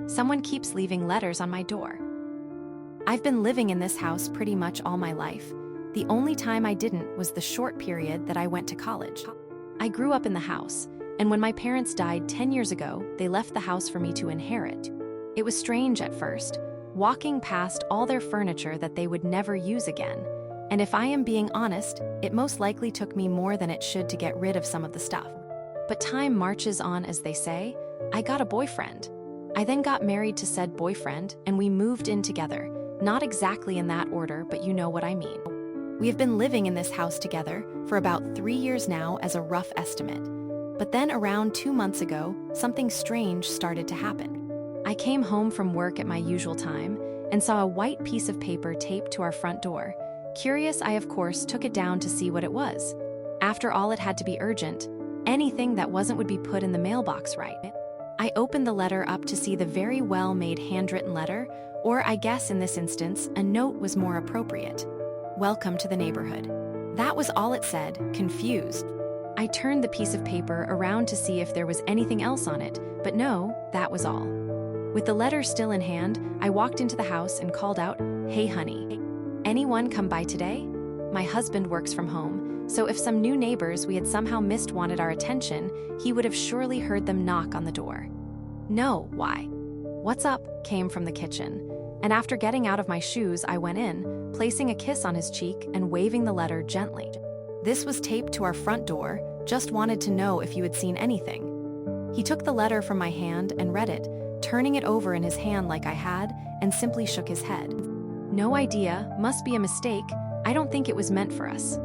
Someone keeps leaving letters on my door. I've been living in this house pretty much all my life. The only time I didn't was the short period that I went to college. I grew up in the house, and when my parents died 10 years ago, they left the house for me to inherit. It was strange at first, walking past all their furniture that they would never use again. And if I am being honest, it most likely took me more than it should to get rid of some of the stuff. But time marches on, as they say. I got a boyfriend. I then got married to said boyfriend, and we moved in together. Not exactly in that order, but you know what I mean. We have been living in this house together for about 3 years now as a rough estimate. But then around 2 months ago, something strange started to happen. I came home from work at my usual time and saw a white piece of paper taped to our front door. Curious, I of course took it down to see what it was. After all, it had to be urgent. Anything that wasn't would be put in the mailbox, right? I opened the letter up to see the very well-made handwritten letter, or I guess in this instance, a note was more appropriate. Welcome to the neighborhood. That was all it said, confused. I turned the piece of paper around to see if there was anything else on it, but no, that was all. With the letter still in hand, I walked into the house and called out, "Hey honey, anyone come by today?" My husband works from home, so if some new neighbors we had somehow missed wanted our attention, he would have surely heard them knock on the door. "No, why? What's up?" came from the kitchen. And after getting out of my shoes, I went in, placing a kiss on his cheek and waving the letter gently. This was taped to our front door, just wanted to know if you had seen anything. He took the letter from my hand and read it, turning it over in his hand like I had, and simply shook his head. "No idea, must be a mistake, I don't think it was meant for us."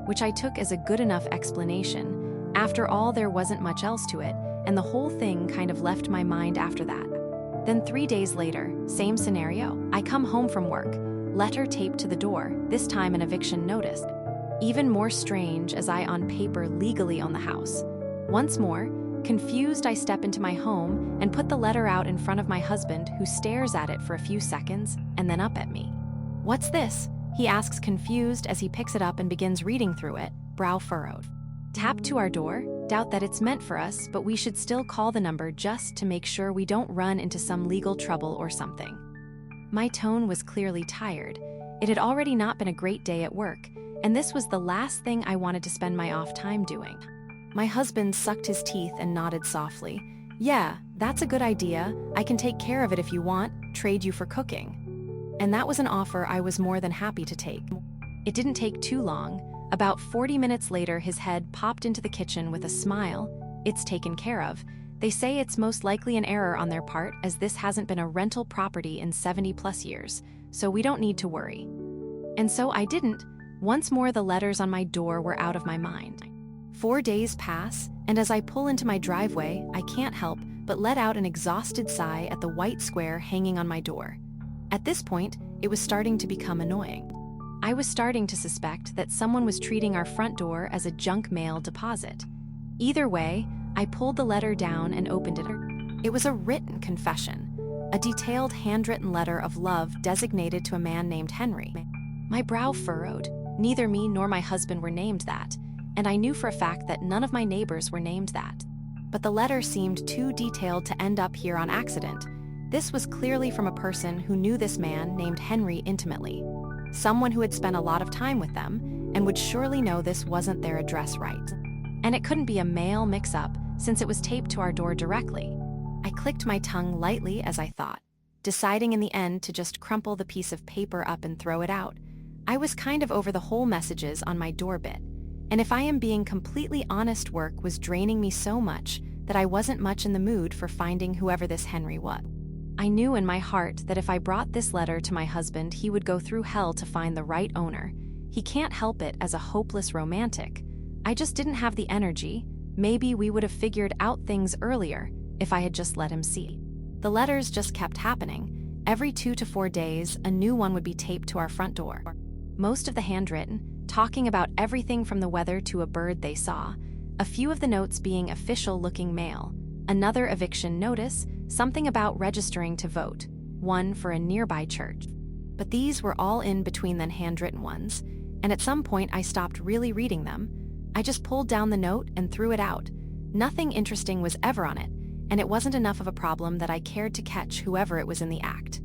Which I took as a good enough explanation. After all, there wasn't much else to it, and the whole thing kind of left my mind after that. Then 3 days later, same scenario. I come home from work, letter taped to the door, this time an eviction notice. Even more strange as I on paper legally own the house. Once more, confused, I step into my home and put the letter out in front of my husband, who stares at it for a few seconds and then up at me. "What's this?" he asks, confused, as he picks it up and begins reading through it, brow furrowed. "Tap to our door, doubt that it's meant for us, but we should still call the number just to make sure we don't run into some legal trouble or something." My tone was clearly tired. It had already not been a great day at work, and this was the last thing I wanted to spend my off time doing. My husband sucked his teeth and nodded softly. "Yeah, that's a good idea. I can take care of it if you want, trade you for cooking." And that was an offer I was more than happy to take. It didn't take too long. About 40 minutes later, his head popped into the kitchen with a smile. "It's taken care of. They say it's most likely an error on their part, as this hasn't been a rental property in 70+ years, so we don't need to worry." And so I didn't. Once more, the letters on my door were out of my mind. 4 days pass, and as I pull into my driveway, I can't help but let out an exhausted sigh at the white square hanging on my door. At this point, it was starting to become annoying. I was starting to suspect that someone was treating our front door as a junk mail deposit. Either way, I pulled the letter down and opened it. It was a written confession, a detailed handwritten letter of love designated to a man named Henry. My brow furrowed. Neither me nor my husband were named that, and I knew for a fact that none of my neighbors were named that. But the letter seemed too detailed to end up here on accident. This was clearly from a person who knew this man named Henry intimately. Someone who had spent a lot of time with them and would surely know this wasn't their address right. And it couldn't be a mail mix-up since it was taped to our door directly. I clicked my tongue lightly as I thought, deciding in the end to just crumple the piece of paper up and throw it out. I was kind of over the whole messages on my door bit. And if I am being completely honest, work was draining me so much that I wasn't much in the mood for finding whoever this Henry was. I knew in my heart that if I brought this letter to my husband, he would go through hell to find the right owner. He can't help it as a hopeless romantic. I just didn't have the energy. Maybe we would have figured out things earlier if I had just let him see. The letters just kept happening. Every 2 to 4 days, a new one would be taped to our front door. Most of the handwritten, talking about everything from the weather to a bird they saw. A few of the notes being official-looking mail. Another eviction notice, something about registering to vote, one for a nearby church. But these were all in between the handwritten ones, and at some point I stopped really reading them. I just pulled down the note and threw it out. Nothing interesting was ever on it, and it wasn't enough of a problem that I cared to catch whoever it was in the act.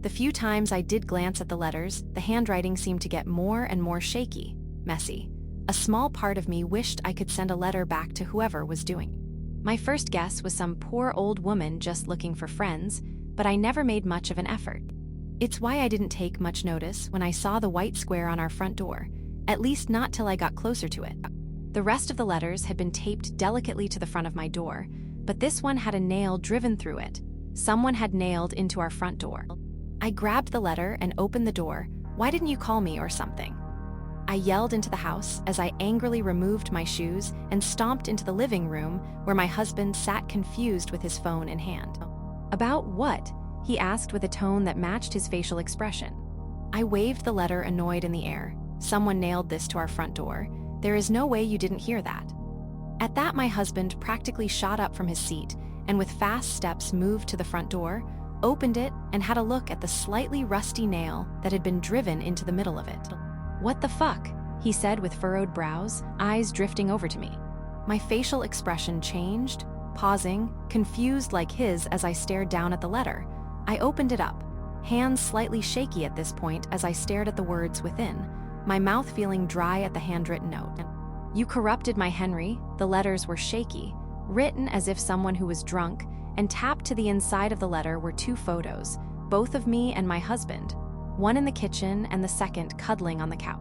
The few times I did glance at the letters, the handwriting seemed to get more and more shaky, messy. A small part of me wished I could send a letter back to whoever was doing. My first guess was some poor old woman just looking for friends, but I never made much of an effort. It's why I didn't take much notice when I saw the white square on our front door, at least not till I got closer to it. The rest of the letters had been taped delicately to the front of my door, but this one had a nail driven through it. Someone had nailed into our front door. I grabbed the letter and opened the door. "Why didn't you call me or something?" I yelled into the house as I angrily removed my shoes and stomped into the living room where my husband sat confused with his phone in hand. "About what?" he asked with a tone that matched his facial expression. I waved the letter annoyed in the air. "Someone nailed this to our front door. There is no way you didn't hear that." At that, my husband practically shot up from his seat and with fast steps moved to the front door, opened it, and had a look at the slightly rusty nail that had been driven into the middle of it. "What the fuck?" he said with furrowed brows, eyes drifting over to me. My facial expression changed, pausing, confused like his as I stared down at the letter. I opened it up, hands slightly shaky at this point as I stared at the words within, my mouth feeling dry at the handwritten note. "You corrupted my Henry." The letters were shaky, written as if someone who was drunk, and tapped to the inside of the letter were two photos, both of me and my husband, one in the kitchen and the second cuddling on the couch.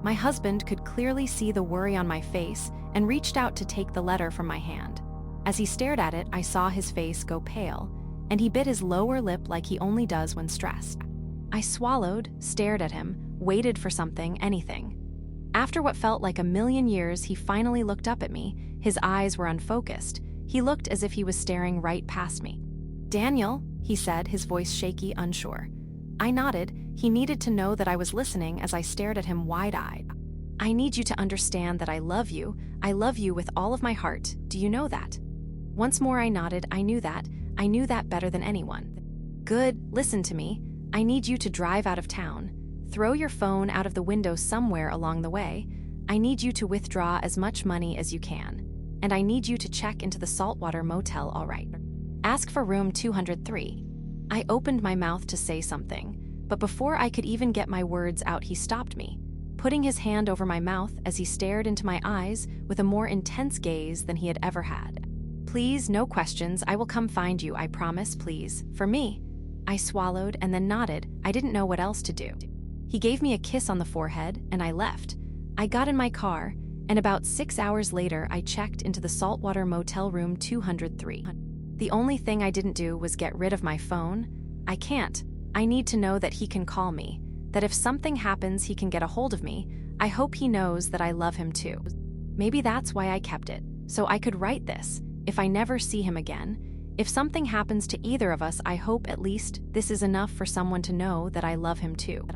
My husband could clearly see the worry on my face and reached out to take the letter from my hand. As he stared at it, I saw his face go pale, and he bit his lower lip like he only does when stressed. I swallowed, stared at him, waited for something, anything. After what felt like a million years, he finally looked up at me. His eyes were unfocused. He looked as if he was staring right past me. "Daniel," he said, his voice shaky, unsure. I nodded. He needed to know that I was listening as I stared at him wide-eyed. "I need you to understand that I love you. I love you with all of my heart. Do you know that?" Once more I nodded. I knew that. I knew that better than anyone. "Good. Listen to me. I need you to drive out of town. Throw your phone out of the window somewhere along the way. I need you to withdraw as much money as you can. And I need you to check into the saltwater motel, all right? Ask for room 203. I opened my mouth to say something, but before I could even get my words out, he stopped me, putting his hand over my mouth as he stared into my eyes with a more intense gaze than he had ever had. "Please, no questions. I will come find you, I promise, please. For me." I swallowed and then nodded. I didn't know what else to do. He gave me a kiss on the forehead, and I left. I got in my car, and about 6 hours later, I checked into the saltwater motel room 203. The only thing I didn't do was get rid of my phone. I can't. I need to know that he can call me, that if something happens, he can get a hold of me. I hope he knows that I love him too. Maybe that's why I kept it, so I could write this. If I never see him again, if something happens to either of us, I hope at least this is enough for someone to know that I love him too.